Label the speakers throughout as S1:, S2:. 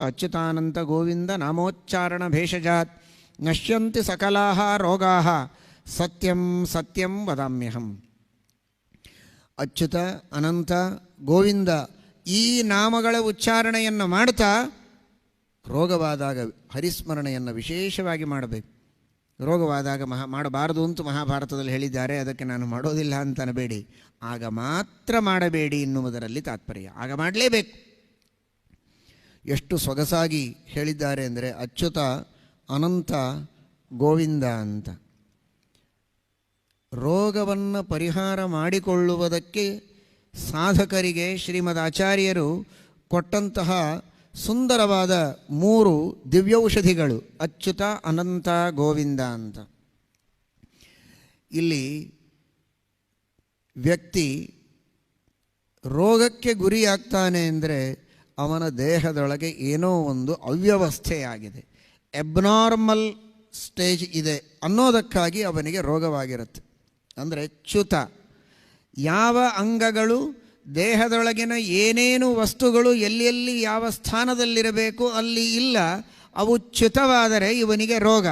S1: ಅಚ್ಯುತಾನಂತ ಗೋವಿಂದ ನಾಮೋಚ್ಚಾರಣ ಭೇಷಜಾತ್ ನಶ್ಯಂತಿ ಸಕಲಾಹ ರೋಗಾಹ ಸತ್ಯಂ ಸತ್ಯಂ ವದಾಮ್ಯಹಂ. ಅಚ್ಯುತ, ಅನಂತ, ಗೋವಿಂದ ಈ ನಾಮಗಳ ಉಚ್ಚಾರಣೆಯನ್ನು ಮಾಡ್ತಾ ರೋಗವಾದಾಗ ಹರಿಸ್ಮರಣೆಯನ್ನು ವಿಶೇಷವಾಗಿ ಮಾಡಬೇಕು. ರೋಗವಾದಾಗ ಮಾಡಬಾರದು ಅಂತ ಮಹಾಭಾರತದಲ್ಲಿ ಹೇಳಿದ್ದಾರೆ. ಅದಕ್ಕೆ ನಾನು ಮಾಡೋದಿಲ್ಲ ಅಂತ ಅನ್ನಬೇಡಿ, ಆಗ ಮಾತ್ರ ಮಾಡಬೇಡಿ ಎನ್ನುವುದರಲ್ಲಿ ತಾತ್ಪರ್ಯ. ಆಗ ಮಾಡಲೇಬೇಕು. ಎಷ್ಟು ಸೊಗಸಾಗಿ ಹೇಳಿದ್ದಾರೆ ಅಂದರೆ ಅಚ್ಯುತ, ಅನಂತ, ಗೋವಿಂದ ಅಂತ. ರೋಗವನ್ನು ಪರಿಹಾರ ಮಾಡಿಕೊಳ್ಳುವುದಕ್ಕೆ ಸಾಧಕರಿಗೆ ಶ್ರೀಮದ್ ಆಚಾರ್ಯರು ಕೊಟ್ಟಂತಹ ಸುಂದರವಾದ 3 ದಿವ್ಯೌಷಧಿಗಳು ಅಚ್ಯುತ, ಅನಂತ, ಗೋವಿಂದ ಅಂತ. ಇಲ್ಲಿ ವ್ಯಕ್ತಿ ರೋಗಕ್ಕೆ ಗುರಿಯಾಗ್ತಾನೆ ಅಂದರೆ ಅವನ ದೇಹದೊಳಗೆ ಏನೋ ಒಂದು ಅವ್ಯವಸ್ಥೆಯಾಗಿದೆ, ಎಬ್ನಾರ್ಮಲ್ ಸ್ಟೇಜ್ ಇದೆ ಅನ್ನೋದಕ್ಕಾಗಿ ಅವನಿಗೆ ರೋಗವಾಗಿರುತ್ತೆ. ಅಂದರೆ ಚ್ಯುತ, ಯಾವ ಅಂಗಗಳು ದೇಹದೊಳಗಿನ ಏನೇನು ವಸ್ತುಗಳು ಎಲ್ಲೆಲ್ಲಿ ಯಾವ ಸ್ಥಾನದಲ್ಲಿರಬೇಕು ಅಲ್ಲಿ ಇಲ್ಲ, ಅವು ಚ್ಯುತವಾದರೆ ಇವನಿಗೆ ರೋಗ.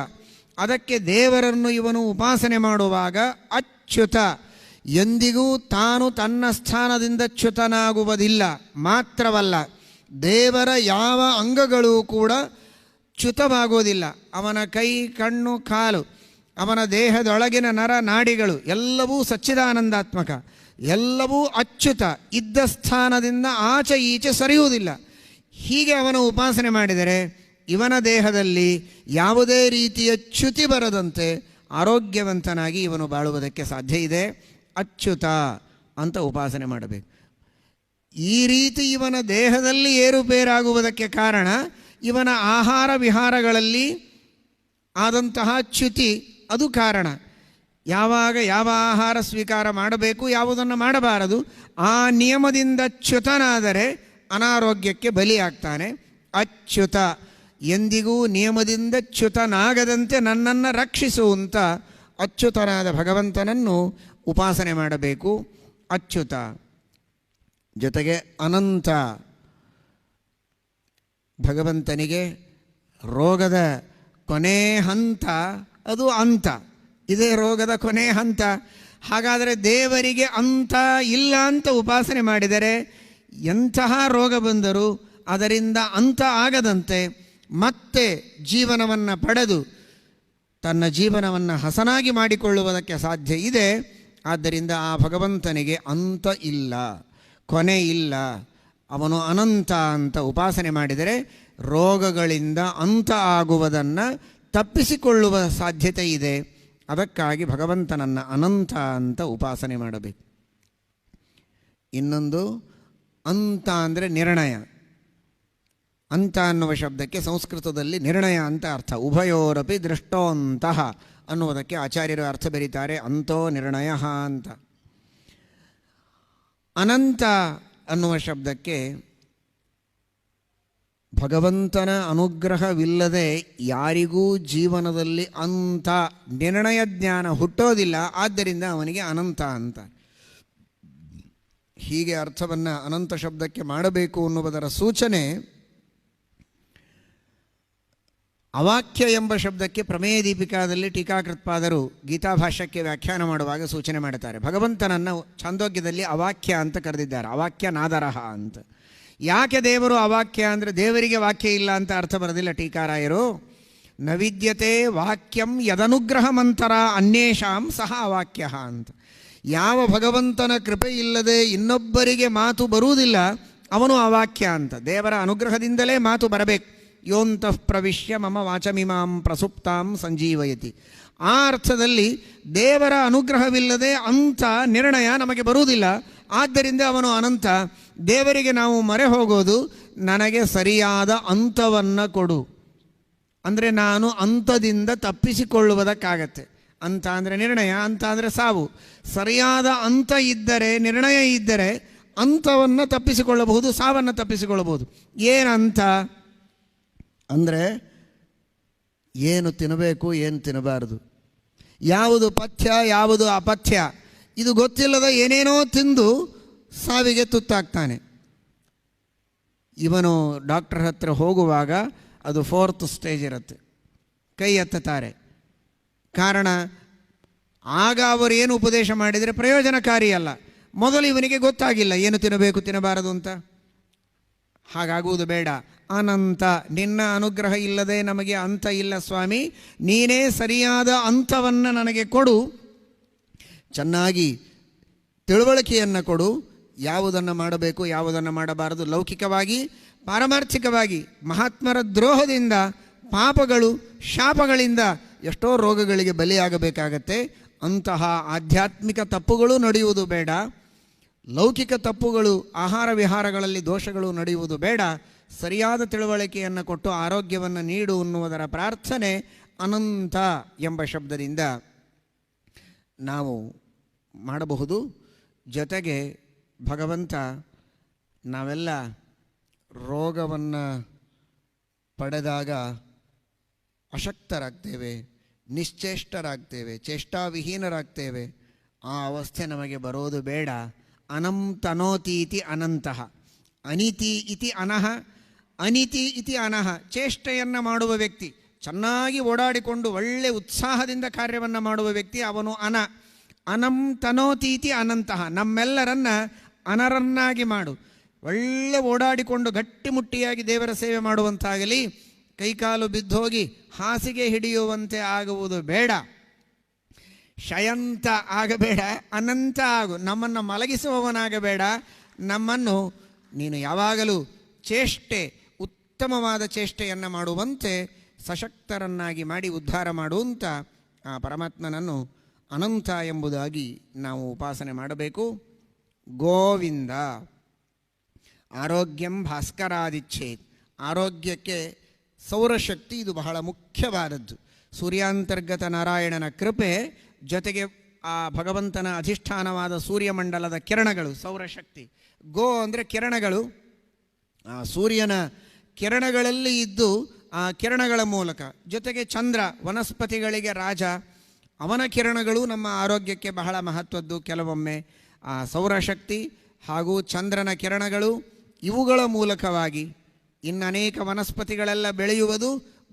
S1: ಅದಕ್ಕೆ ದೇವರನ್ನು ಇವನು ಉಪಾಸನೆ ಮಾಡುವಾಗ ಅಚ್ಯುತ, ಎಂದಿಗೂ ತಾನು ತನ್ನ ಸ್ಥಾನದಿಂದ ಚ್ಯುತನಾಗುವುದಿಲ್ಲ. ಮಾತ್ರವಲ್ಲ, ದೇವರ ಯಾವ ಅಂಗಗಳೂ ಕೂಡ ಚ್ಯುತವಾಗುವುದಿಲ್ಲ. ಅವನ ಕೈ, ಕಣ್ಣು, ಕಾಲು, ಅವನ ದೇಹದೊಳಗಿನ ನರ ನಾಡಿಗಳು ಎಲ್ಲವೂ ಸಚ್ಚಿದಾನಂದಾತ್ಮಕ, ಎಲ್ಲವೂ ಅಚ್ಯುತ, ಇದ್ದ ಸ್ಥಾನದಿಂದ ಆಚೆ ಈಚೆ ಸರಿಯುವುದಿಲ್ಲ. ಹೀಗೆ ಅವನ ಉಪಾಸನೆ ಮಾಡಿದರೆ ಇವನ ದೇಹದಲ್ಲಿ ಯಾವುದೇ ರೀತಿಯ ಚ್ಯುತಿ ಬರದಂತೆ ಆರೋಗ್ಯವಂತನಾಗಿ ಇವನು ಬಾಳುವುದಕ್ಕೆ ಸಾಧ್ಯ ಇದೆ. ಅಚ್ಯುತ ಅಂತ ಉಪಾಸನೆ ಮಾಡಬೇಕು. ಈ ರೀತಿ ಇವನ ದೇಹದಲ್ಲಿ ಏರುಪೇರಾಗುವುದಕ್ಕೆ ಕಾರಣ ಇವನ ಆಹಾರ ವಿಹಾರಗಳಲ್ಲಿ ಆದಂತಹ ಚ್ಯುತಿ, ಅದು ಕಾರಣ. ಯಾವಾಗ ಯಾವ ಆಹಾರ ಸ್ವೀಕಾರ ಮಾಡಬೇಕು, ಯಾವುದನ್ನು ಮಾಡಬಾರದು, ಆ ನಿಯಮದಿಂದ ಚ್ಯುತನಾದರೆ ಅನಾರೋಗ್ಯಕ್ಕೆ ಬಲಿಯಾಗ್ತಾನೆ. ಅಚ್ಯುತ, ಎಂದಿಗೂ ನಿಯಮದಿಂದ ಚ್ಯುತನಾಗದಂತೆ ನನ್ನನ್ನು ರಕ್ಷಿಸುವಂಥ ಅಚ್ಯುತನಾದ ಭಗವಂತನನ್ನು ಉಪಾಸನೆ ಮಾಡಬೇಕು. ಅಚ್ಯುತ ಜೊತೆಗೆ ಅನಂತ, ಭಗವಂತನಿಗೆ ರೋಗದ ಕೊನೆ ಹಂತ ಅದು ಅಂತ. ಇದೇ ರೋಗದ ಕೊನೆ ಹಂತ. ಹಾಗಾದರೆ ದೇವರಿಗೆ ಅಂತ ಇಲ್ಲ ಅಂತ ಉಪಾಸನೆ ಮಾಡಿದರೆ ಎಂತಹ ರೋಗ ಬಂದರೂ ಅದರಿಂದ ಅಂತ ಆಗದಂತೆ ಮತ್ತೆ ಜೀವನವನ್ನು ಪಡೆದು ತನ್ನ ಜೀವನವನ್ನು ಹಸನಾಗಿ ಮಾಡಿಕೊಳ್ಳುವುದಕ್ಕೆ ಸಾಧ್ಯ ಇದೆ. ಆದ್ದರಿಂದ ಆ ಭಗವಂತನಿಗೆ ಅಂತ ಇಲ್ಲ, ಕೊನೆ ಇಲ್ಲ, ಅವನು ಅನಂತ ಅಂತ ಉಪಾಸನೆ ಮಾಡಿದರೆ ರೋಗಗಳಿಂದ ಅಂತ ಆಗುವುದನ್ನು ತಪ್ಪಿಸಿಕೊಳ್ಳುವ ಸಾಧ್ಯತೆ ಇದೆ. ಅದಕ್ಕಾಗಿ ಭಗವಂತನನ್ನು ಅನಂತ ಅಂತ ಉಪಾಸನೆ ಮಾಡಬೇಕು. ಇನ್ನೊಂದು ಅಂತ ಅಂದರೆ ನಿರ್ಣಯ. ಅಂತ ಅನ್ನುವ ಶಬ್ದಕ್ಕೆ ಸಂಸ್ಕೃತದಲ್ಲಿ ನಿರ್ಣಯ ಅಂತ ಅರ್ಥ. ಉಭಯೋರಪಿ ದೃಷ್ಟೋಂತಹ ಅನ್ನುವುದಕ್ಕೆ ಆಚಾರ್ಯರು ಅರ್ಥ ಬರೀತಾರೆ, ಅಂತೋ ನಿರ್ಣಯ ಅಂತ. ಅನಂತ ಅನ್ನುವ ಶಬ್ದಕ್ಕೆ ಭಗವಂತನ ಅನುಗ್ರಹವಿಲ್ಲದೆ ಯಾರಿಗೂ ಜೀವನದಲ್ಲಿ ಅಂಥ ನಿರ್ಣಯ ಜ್ಞಾನ ಹುಟ್ಟೋದಿಲ್ಲ. ಆದ್ದರಿಂದ ಅವನಿಗೆ ಅನಂತ ಅಂತ. ಹೀಗೆ ಅರ್ಥವನ್ನು ಅನಂತ ಶಬ್ದಕ್ಕೆ ಮಾಡಬೇಕು ಅನ್ನುವುದರ ಸೂಚನೆ ಅವಾಕ್ಯ ಎಂಬ ಶಬ್ದಕ್ಕೆ ಪ್ರಮೇಯ ದೀಪಿಕಾದಲ್ಲಿ ಟೀಕಾಕೃತ್ಪಾದರು ಗೀತಾಭಾಷ್ಯಕ್ಕೆ ವ್ಯಾಖ್ಯಾನ ಮಾಡುವಾಗ ಸೂಚನೆ ಮಾಡುತ್ತಾರೆ. ಭಗವಂತನನ್ನು ಛಾಂದೋಗ್ಯದಲ್ಲಿ ಅವಾಕ್ಯ ಅಂತ ಕರೆದಿದ್ದಾರೆ, ಅವಾಕ್ಯ ನಾದರಹ ಅಂತ. ಯಾಕೆ ದೇವರು ಅವಾಕ್ಯ ಅಂದರೆ ದೇವರಿಗೆ ವಾಕ್ಯ ಇಲ್ಲ ಅಂತ ಅರ್ಥ ಬರೋದಿಲ್ಲ ಟೀಕಾರಾಯರು. ನ ವಿದ್ಯತೆ ವಾಕ್ಯಂ ಯದನುಗ್ರಹ ಮಂತರ ಅನ್ಯೇಷಾಂ ಸಹ ಅವಾಕ್ಯ ಅಂತ. ಯಾವ ಭಗವಂತನ ಕೃಪೆ ಇಲ್ಲದೆ ಇನ್ನೊಬ್ಬರಿಗೆ ಮಾತು ಬರುವುದಿಲ್ಲ ಅವನು ಅವಾಕ್ಯ ಅಂತ. ದೇವರ ಅನುಗ್ರಹದಿಂದಲೇ ಮಾತು ಬರಬೇಕು. ಯೋಂತಃ ಪ್ರವಿಶ್ಯ ಮಮ ವಾಚಮಿಮಾಂ ಪ್ರಸುಪ್ತಾಂ ಸಂಜೀವಯತಿ. ಆ ಅರ್ಥದಲ್ಲಿ ದೇವರ ಅನುಗ್ರಹವಿಲ್ಲದೆ ಅಂಥ ನಿರ್ಣಯ ನಮಗೆ ಬರುವುದಿಲ್ಲ. ಆದ್ದರಿಂದ ಅವನು ಅನಂತ. ದೇವರಿಗೆ ನಾವು ಮೊರೆ ಹೋಗೋದು, ನನಗೆ ಸರಿಯಾದ ಅಂತವನ್ನು ಕೊಡು ಅಂದರೆ ನಾನು ಅಂತದಿಂದ ತಪ್ಪಿಸಿಕೊಳ್ಳುವುದಕ್ಕಾಗತ್ತೆ. ಅಂತ ಅಂದರೆ ನಿರ್ಣಯ, ಅಂತ ಅಂದರೆ ಸಾವು. ಸರಿಯಾದ ಅಂತ ಇದ್ದರೆ, ನಿರ್ಣಯ ಇದ್ದರೆ ಅಂತವನ್ನು ತಪ್ಪಿಸಿಕೊಳ್ಳಬಹುದು, ಸಾವನ್ನು ತಪ್ಪಿಸಿಕೊಳ್ಳಬಹುದು. ಏನಂತ ಅಂದರೆ ಏನು ತಿನ್ನಬೇಕು, ಏನು ತಿನ್ನಬಾರದು, ಯಾವುದು ಪಥ್ಯ, ಯಾವುದು ಅಪಥ್ಯ, ಇದು ಗೊತ್ತಿಲ್ಲದ ಏನೇನೋ ತಿಂದು ಸಾವಿಗೆ ತುತ್ತಾಗ್ತಾನೆ. ಇವನು ಡಾಕ್ಟರ್ ಹತ್ರ ಹೋಗುವಾಗ ಅದು 4th ಸ್ಟೇಜ್ ಇರುತ್ತೆ. ಕೈ ಎತ್ತುತ್ತಾರೆ. ಕಾರಣ, ಆಗ ಅವರು ಏನು ಉಪದೇಶ ಮಾಡಿದರೆ ಪ್ರಯೋಜನಕಾರಿ ಅಲ್ಲ. ಮೊದಲು ಇವನಿಗೆ ಗೊತ್ತಾಗಿಲ್ಲ ಏನು ತಿನ್ನಬೇಕು ತಿನ್ನಬಾರದು ಅಂತ. ಹಾಗಾಗುವುದು ಬೇಡ. ಅನಂತ, ನಿನ್ನ ಅನುಗ್ರಹ ಇಲ್ಲದೆ ನಮಗೆ ಅಂತ ಇಲ್ಲ ಸ್ವಾಮಿ, ನೀನೇ ಸರಿಯಾದ ಅಂತವನ್ನು ನನಗೆ ಕೊಡು, ಚೆನ್ನಾಗಿ ತಿಳುವಳಿಕೆಯನ್ನು ಕೊಡು, ಯಾವುದನ್ನು ಮಾಡಬೇಕು ಯಾವುದನ್ನು ಮಾಡಬಾರದು. ಲೌಕಿಕವಾಗಿ ಪಾರಮಾರ್ಥಿಕವಾಗಿ ಮಹಾತ್ಮರ ದ್ರೋಹದಿಂದ, ಪಾಪಗಳು, ಶಾಪಗಳಿಂದ ಎಷ್ಟೋ ರೋಗಗಳಿಗೆ ಬಲಿಯಾಗಬೇಕಾಗತ್ತೆ. ಅಂತಹ ಆಧ್ಯಾತ್ಮಿಕ ತಪ್ಪುಗಳು ನಡೆಯುವುದು ಬೇಡ. ಲೌಕಿಕ ತಪ್ಪುಗಳು, ಆಹಾರ ವಿಹಾರಗಳಲ್ಲಿ ದೋಷಗಳು ನಡೆಯುವುದು ಬೇಡ. ಸರಿಯಾದ ತಿಳುವಳಿಕೆಯನ್ನು ಕೊಟ್ಟು ಆರೋಗ್ಯವನ್ನು ನೀಡು ಅನ್ನುವುದರ ಪ್ರಾರ್ಥನೆ ಅನಂತ ಎಂಬ ಶಬ್ದದಿಂದ ನಾವು ಮಾಡಬಹುದು. ಜೊತೆಗೆ ಭಗವಂತ ನಾವೆಲ್ಲ ರೋಗವನ್ನು ಪಡೆದಾಗ ಅಶಕ್ತರಾಗ್ತೇವೆ, ನಿಶ್ಚೇಷ್ಟರಾಗ್ತೇವೆ, ಚೇಷ್ಟಾವಿಹೀನರಾಗ್ತೇವೆ. ಆ ಅವಸ್ಥೆ ನಮಗೆ ಬರೋದು ಬೇಡ. ಅನಂ ತನೋತೀತಿ ಅನಂತಃ, ಅನಿತಿ ಇತಿ ಅನಹ, ಅನಿತಿ ಇತಿ ಅನಹ. ಚೇಷ್ಟೆಯನ್ನು ಮಾಡುವ ವ್ಯಕ್ತಿ, ಚೆನ್ನಾಗಿ ಓಡಾಡಿಕೊಂಡು ಒಳ್ಳೆ ಉತ್ಸಾಹದಿಂದ ಕಾರ್ಯವನ್ನು ಮಾಡುವ ವ್ಯಕ್ತಿ ಅವನು ಅನ. ಅನಂ ತನೋತೀತಿ ಅನಂತಃ, ನಮ್ಮೆಲ್ಲರನ್ನ ಅನರನ್ನಾಗಿ ಮಾಡು. ಒಳ್ಳೆ ಓಡಾಡಿಕೊಂಡು ಗಟ್ಟಿಮುಟ್ಟಿಯಾಗಿ ದೇವರ ಸೇವೆ ಮಾಡುವಂತಾಗಲಿ. ಕೈಕಾಲು ಬಿದ್ದೋಗಿ ಹಾಸಿಗೆ ಹಿಡಿಯುವಂತೆ ಆಗುವುದು ಬೇಡ. ಶಯಂತ ಆಗಬೇಡ, ಅನಂತ ಆಗು. ನಮ್ಮನ್ನು ಮಲಗಿಸುವವನಾಗಬೇಡ. ನಮ್ಮನ್ನು ನೀನು ಯಾವಾಗಲೂ ಚೇಷ್ಟೆ, ಉತ್ತಮವಾದ ಚೇಷ್ಟೆಯನ್ನು ಮಾಡುವಂತೆ ಸಶಕ್ತರನ್ನಾಗಿ ಮಾಡಿ ಉದ್ಧಾರ ಮಾಡುವಂಥ ಆ ಪರಮಾತ್ಮನನ್ನು ಅನಂತ ಎಂಬುದಾಗಿ ನಾವು ಉಪಾಸನೆ ಮಾಡಬೇಕು. ಗೋವಿಂದ. ಆರೋಗ್ಯಂ ಭಾಸ್ಕರಾದಿಚ್ಛೇತ್. ಆರೋಗ್ಯಕ್ಕೆ ಸೌರಶಕ್ತಿ ಇದು ಬಹಳ ಮುಖ್ಯವಾದದ್ದು. ಸೂರ್ಯಾಂತರ್ಗತ ನಾರಾಯಣನ ಕೃಪೆ ಜೊತೆಗೆ ಆ ಭಗವಂತನ ಅಧಿಷ್ಠಾನವಾದ ಸೂರ್ಯಮಂಡಲದ ಕಿರಣಗಳು ಸೌರಶಕ್ತಿ. ಗೋ ಅಂದರೆ ಕಿರಣಗಳು, ಆ ಸೂರ್ಯನ ಕಿರಣಗಳಲ್ಲಿ ಇದ್ದು ಆ ಕಿರಣಗಳ ಮೂಲಕ, ಜೊತೆಗೆ ಚಂದ್ರ ವನಸ್ಪತಿಗಳಿಗೆ ರಾಜ, ಅವನ ಕಿರಣಗಳು ನಮ್ಮ ಆರೋಗ್ಯಕ್ಕೆ ಬಹಳ ಮಹತ್ವದ್ದು. ಕೆಲವೊಮ್ಮೆ ಆ ಸೌರಶಕ್ತಿ ಹಾಗೂ ಚಂದ್ರನ ಕಿರಣಗಳು ಇವುಗಳ ಮೂಲಕವಾಗಿ ಇನ್ನನೇಕ ವನಸ್ಪತಿಗಳೆಲ್ಲ ಬೆಳೆಯುವುದು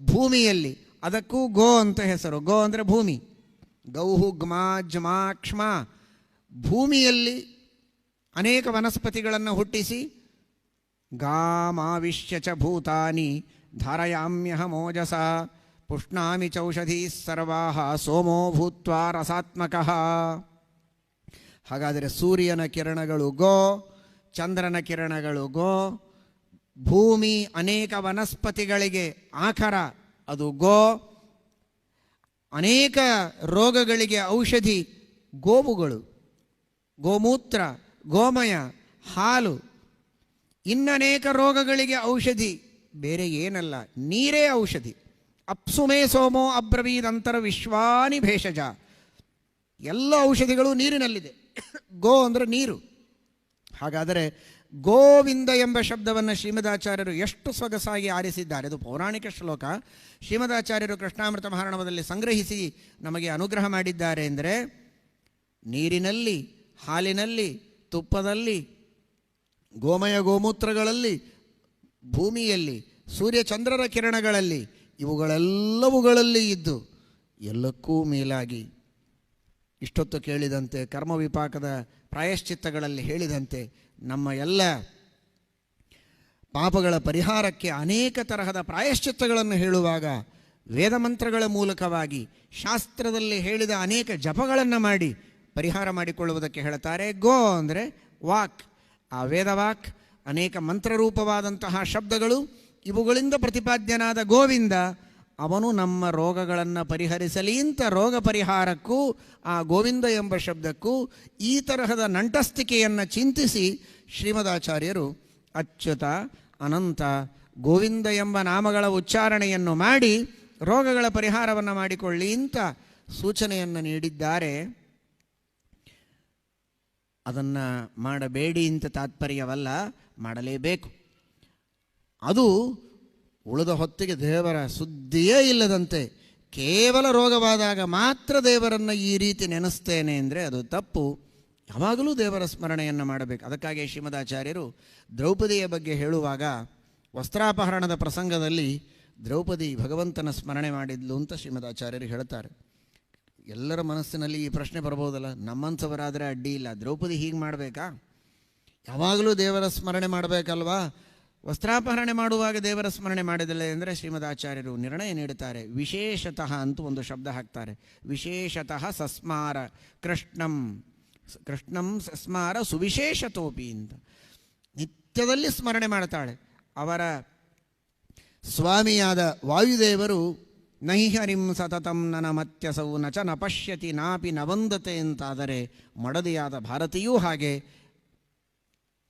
S1: ಭೂಮಿಯಲ್ಲಿ. ಅದಕ್ಕೂ ಗೋ ಅಂತ ಹೆಸರು. ಗೋ ಅಂದರೆ ಭೂಮಿ. ಗೌಹು ಗ್ಮಾ ಜ್ಮಾ ಕ್ಷ್ಮ. ಭೂಮಿಯಲ್ಲಿ ಅನೇಕ ವನಸ್ಪತಿಗಳನ್ನು ಹುಟ್ಟಿಸಿ ಗಾಮಾವಿಶ್ಯ ಚ ಭೂತಾನಿ ಧಾರಯಾಮ್ಯಹ ಮೋಜಸ ಪುಷ್ಣಾಮಿ ಚೌಷಧೀ ಸರ್ವಾಹ ಸೋಮೋ ಭೂತ್ವಾ ರಸಾತ್ಮಕಃ. ಹಾಗಾದರೆ ಸೂರ್ಯನ ಕಿರಣಗಳು ಗೋ, ಚಂದ್ರನ ಕಿರಣಗಳು ಗೋ, ಭೂಮಿ ಅನೇಕ ವನಸ್ಪತಿಗಳಿಗೆ ಆಕರ ಅದು ಗೋ, ಅನೇಕ ರೋಗಗಳಿಗೆ ಔಷಧಿ ಗೋವುಗಳು, ಗೋಮೂತ್ರ, ಗೋಮಯ, ಹಾಲು. ಇನ್ನನೇಕ ರೋಗಗಳಿಗೆ ಔಷಧಿ ಬೇರೆ ಏನಲ್ಲ, ನೀರೇ ಔಷಧಿ. ಅಪ್ಸುಮೇ ಸೋಮೋ ಅಬ್ರವೀದಂತರ ವಿಶ್ವಾನಿ ಭೇಷಜ. ಎಲ್ಲ ಔಷಧಿಗಳು ನೀರಿನಲ್ಲಿದೆ. ಗೋ ಅಂದರೆ ನೀರು. ಹಾಗಾದರೆ ಗೋವಿಂದ ಎಂಬ ಶಬ್ದವನ್ನು ಶ್ರೀಮದಾಚಾರ್ಯರು ಎಷ್ಟು ಸೊಗಸಾಗಿ ಆರಿಸಿದ್ದಾರೆ. ಅದು ಪೌರಾಣಿಕ ಶ್ಲೋಕ. ಶ್ರೀಮದಾಚಾರ್ಯರು ಕೃಷ್ಣಾಮೃತ ಮಹಾರಣವದಲ್ಲಿ ಸಂಗ್ರಹಿಸಿ ನಮಗೆ ಅನುಗ್ರಹ ಮಾಡಿದ್ದಾರೆ ಎಂದರೆ, ನೀರಿನಲ್ಲಿ, ಹಾಲಿನಲ್ಲಿ, ತುಪ್ಪದಲ್ಲಿ, ಗೋಮಯ ಗೋಮೂತ್ರಗಳಲ್ಲಿ, ಭೂಮಿಯಲ್ಲಿ, ಸೂರ್ಯಚಂದ್ರರ ಕಿರಣಗಳಲ್ಲಿ, ಇವುಗಳೆಲ್ಲವುಗಳಲ್ಲಿ ಇದ್ದು ಎಲ್ಲಕ್ಕೂ ಮೇಲಾಗಿ ಇಷ್ಟೊತ್ತು ಕೇಳಿದಂತೆ ಕರ್ಮ ವಿಪಾಕದ ಪ್ರಾಯಶ್ಚಿತ್ತಗಳಲ್ಲಿ ಹೇಳಿದಂತೆ ನಮ್ಮ ಎಲ್ಲ ಪಾಪಗಳ ಪರಿಹಾರಕ್ಕೆ ಅನೇಕ ತರಹದ ಪ್ರಾಯಶ್ಚಿತ್ತಗಳನ್ನು ಹೇಳುವಾಗ ವೇದಮಂತ್ರಗಳ ಮೂಲಕವಾಗಿ ಶಾಸ್ತ್ರದಲ್ಲಿ ಹೇಳಿದ ಅನೇಕ ಜಪಗಳನ್ನು ಮಾಡಿ ಪರಿಹಾರ ಮಾಡಿಕೊಳ್ಳುವುದಕ್ಕೆ ಹೇಳ್ತಾರೆ. ಗೋ ಅಂದರೆ ವಾಕ್. ಆ ವೇದವಾಕ್ ಅನೇಕ ಮಂತ್ರರೂಪವಾದಂತಹ ಶಬ್ದಗಳು, ಇವುಗಳಿಂದ ಪ್ರತಿಪಾದ್ಯನಾದ ಗೋವಿಂದ ಅವನು ನಮ್ಮ ರೋಗಗಳನ್ನು ಪರಿಹರಿಸಲಿ ಅಂತ ರೋಗ ಪರಿಹಾರಕ್ಕೂ ಆ ಗೋವಿಂದ ಎಂಬ ಶಬ್ದಕ್ಕೂ ಈ ತರಹದ ನಂಟಸ್ತಿಕೆಯನ್ನು ಚಿಂತಿಸಿ ಶ್ರೀಮದಾಚಾರ್ಯರು ಅಚ್ಯುತ, ಅನಂತ, ಗೋವಿಂದ ಎಂಬ ನಾಮಗಳ ಉಚ್ಚಾರಣೆಯನ್ನು ಮಾಡಿ ರೋಗಗಳ ಪರಿಹಾರವನ್ನು ಮಾಡಿಕೊಳ್ಳಿ ಅಂತ ಸೂಚನೆಯನ್ನು ನೀಡಿದ್ದಾರೆ. ಅದನ್ನು ಮಾಡಬೇಡಿ ಅಂತ ತಾತ್ಪರ್ಯವಲ್ಲ, ಮಾಡಲೇಬೇಕು. ಅದು ಉಳಿದ ಹೊತ್ತಿಗೆ ದೇವರ ಸುದ್ದಿಯೇ ಇಲ್ಲದಂತೆ ಕೇವಲ ರೋಗವಾದಾಗ ಮಾತ್ರ ದೇವರನ್ನು ಈ ರೀತಿ ನೆನೆಸ್ತೇನೆ ಅಂದರೆ ಅದು ತಪ್ಪು. ಯಾವಾಗಲೂ ದೇವರ ಸ್ಮರಣೆಯನ್ನು ಮಾಡಬೇಕು. ಅದಕ್ಕಾಗಿ ಶ್ರೀಮದಾಚಾರ್ಯರು ದ್ರೌಪದಿಯ ಬಗ್ಗೆ ಹೇಳುವಾಗ ವಸ್ತ್ರಾಪಹರಣದ ಪ್ರಸಂಗದಲ್ಲಿ ದ್ರೌಪದಿ ಭಗವಂತನ ಸ್ಮರಣೆ ಮಾಡಿದ್ಲು ಅಂತ ಶ್ರೀಮದಾಚಾರ್ಯರು ಹೇಳ್ತಾರೆ. ಎಲ್ಲರ ಮನಸ್ಸಿನಲ್ಲಿ ಈ ಪ್ರಶ್ನೆ ಬರ್ಬೋದಲ್ಲ, ನಮ್ಮಂಥವರಾದರೆ ಅಡ್ಡಿ ಇಲ್ಲ, ದ್ರೌಪದಿ ಹೀಗೆ ಮಾಡಬೇಕಾ? ಯಾವಾಗಲೂ ದೇವರ ಸ್ಮರಣೆ ಮಾಡಬೇಕಲ್ವಾ? ವಸ್ತ್ರಾಪಹರಣೆ ಮಾಡುವಾಗ ದೇವರ ಸ್ಮರಣೆ ಮಾಡಿದಲ್ಲ ಅಂದರೆ ಶ್ರೀಮದಾಚಾರ್ಯರು ನಿರ್ಣಯ ನೀಡುತ್ತಾರೆ. ವಿಶೇಷತಃ ಅಂತೂ ಒಂದು ಶಬ್ದ ಹಾಕ್ತಾರೆ. ವಿಶೇಷತಃ ಸಸ್ಮಾರ ಕೃಷ್ಣಂ ಸಸ್ಮಾರ ಸುವಿಶೇಷತೋಪಿ ಅಂತ ನಿತ್ಯದಲ್ಲಿ ಸ್ಮರಣೆ ಮಾಡ್ತಾಳೆ. ಅವರ ಸ್ವಾಮಿಯಾದ ವಾಯುದೇವರು ನಹಿ ಹರಿಂ ಸತತಂ ನನಮತ್ಯಸೌ ನಚ ನ ಪಶ್ಯತಿ ನಾಪಿ ನವಂದತೆ ಅಂತಾದರೆ, ಮಡದಿಯಾದ ಭಾರತೀಯೂ ಹಾಗೆ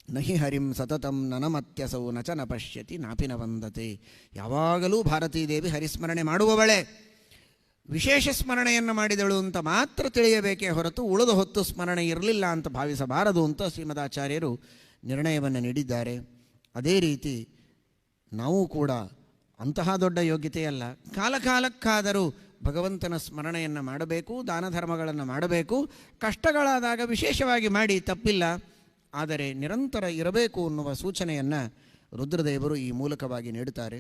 S1: ನಹಿ ಹರಿಂ ಸತತಂ ನನಮತ್ಯಸೌ ನಚ ನ ಪಶ್ಯತಿ ನಾಪಿ ನವಂದತೆ. ಯಾವಾಗಲೂ ಭಾರತೀದೇವಿ ಹರಿಸ್ಮರಣೆ ಮಾಡುವವಳೆ. ವಿಶೇಷ ಸ್ಮರಣೆಯನ್ನು ಮಾಡಿದಳು ಅಂತ ಮಾತ್ರ ತಿಳಿಯಬೇಕೇ ಹೊರತು ಉಳಿದ ಹೊತ್ತು ಸ್ಮರಣೆ ಇರಲಿಲ್ಲ ಅಂತ ಭಾವಿಸಬಾರದು ಅಂತ ಶ್ರೀಮದಾಚಾರ್ಯರು ನಿರ್ಣಯವನ್ನು ನೀಡಿದ್ದಾರೆ. ಅದೇ ರೀತಿ ನಾವು ಕೂಡ ಅಂತಹ ದೊಡ್ಡ ಯೋಗ್ಯತೆಯಲ್ಲ, ಕಾಲಕಾಲಕ್ಕಾದರೂ ಭಗವಂತನ ಸ್ಮರಣೆಯನ್ನು ಮಾಡಬೇಕು, ದಾನ ಧರ್ಮಗಳನ್ನು ಮಾಡಬೇಕು. ಕಷ್ಟಗಳಾದಾಗ ವಿಶೇಷವಾಗಿ ಮಾಡಿ, ತಪ್ಪಿಲ್ಲ. ಆದರೆ ನಿರಂತರ ಇರಬೇಕು ಅನ್ನುವ ಸೂಚನೆಯನ್ನು ರುದ್ರದೇವರು ಈ ಮೂಲಕವಾಗಿ ನೀಡುತ್ತಾರೆ.